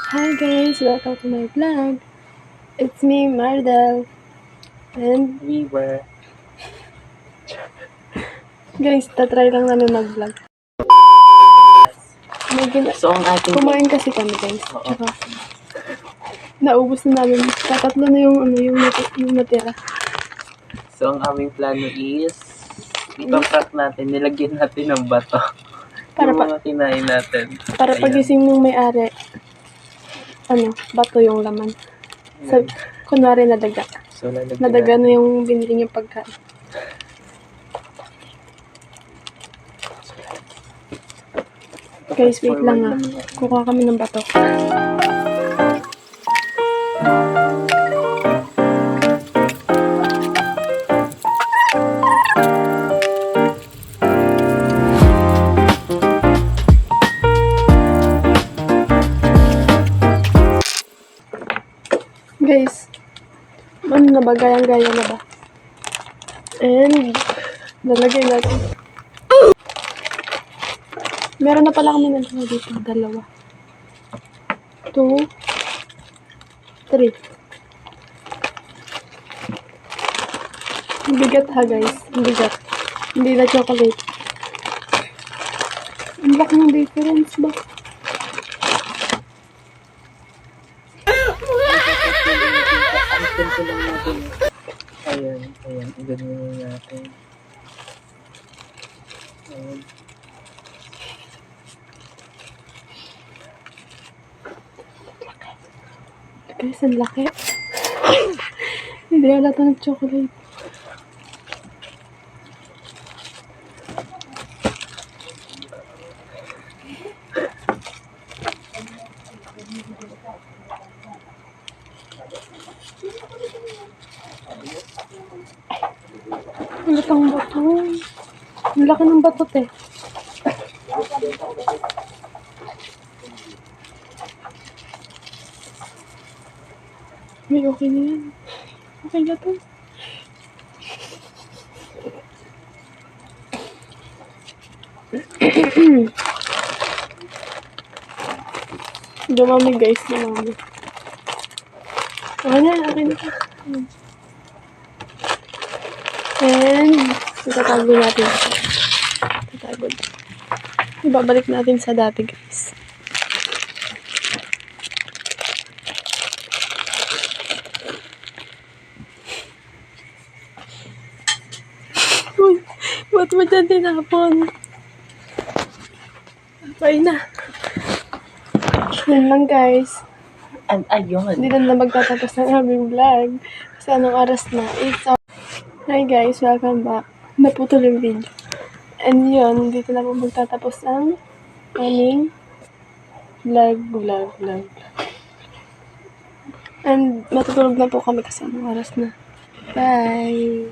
Hi guys, welcome to my vlog. It's me, Mardel. And We were guys, tatry lang namin mag-vlog. so ang ating Kumain kasi kami guys. Oo. Tsaka, naubos na namin. Tatatlo na yung natira. So ang aming plano is ipaprak natin, nilagyan natin ng bato. Para Yung mga kinain natin. Para Ayan. pagising ng may-ari, bato yung laman. So, kunwari nadaga. So lalagyan Nadaga natin. na yung binili niyong pagkain. Guys, wait lang ah. Kukuha kami ng bato. Guys, ano na ba? Gayang-gaya na ba? And, nalagay natin. Meron na pala kami nalagay dito. 2, 3. Ang bigat ha guys. Ang bigat. Hindi na chocolate. Ang laki ng difference ba? Ito lang natin. Ayan. Ganyan natin. Ayan. Guys, ang laki. Hindi halata ng chocolate. Ang latang bato. Ang laki ng bato, te. May okay na yan. Okay na to. Dumami guys, dumami. Okay na to. And, itatago natin siya. Itatago. Ibabalik natin sa dati guys. Uy, ba't mo dyan tinapon? Okay na. Yan lang guys. And ayun. Hindi na magtatapos ng aming vlog. Kasi anong oras na? Hi guys, welcome back. Naputol yung video. And yun, dito na po magtatapos ang aming vlog. And matutulog na po kami kasi anong oras na. Bye!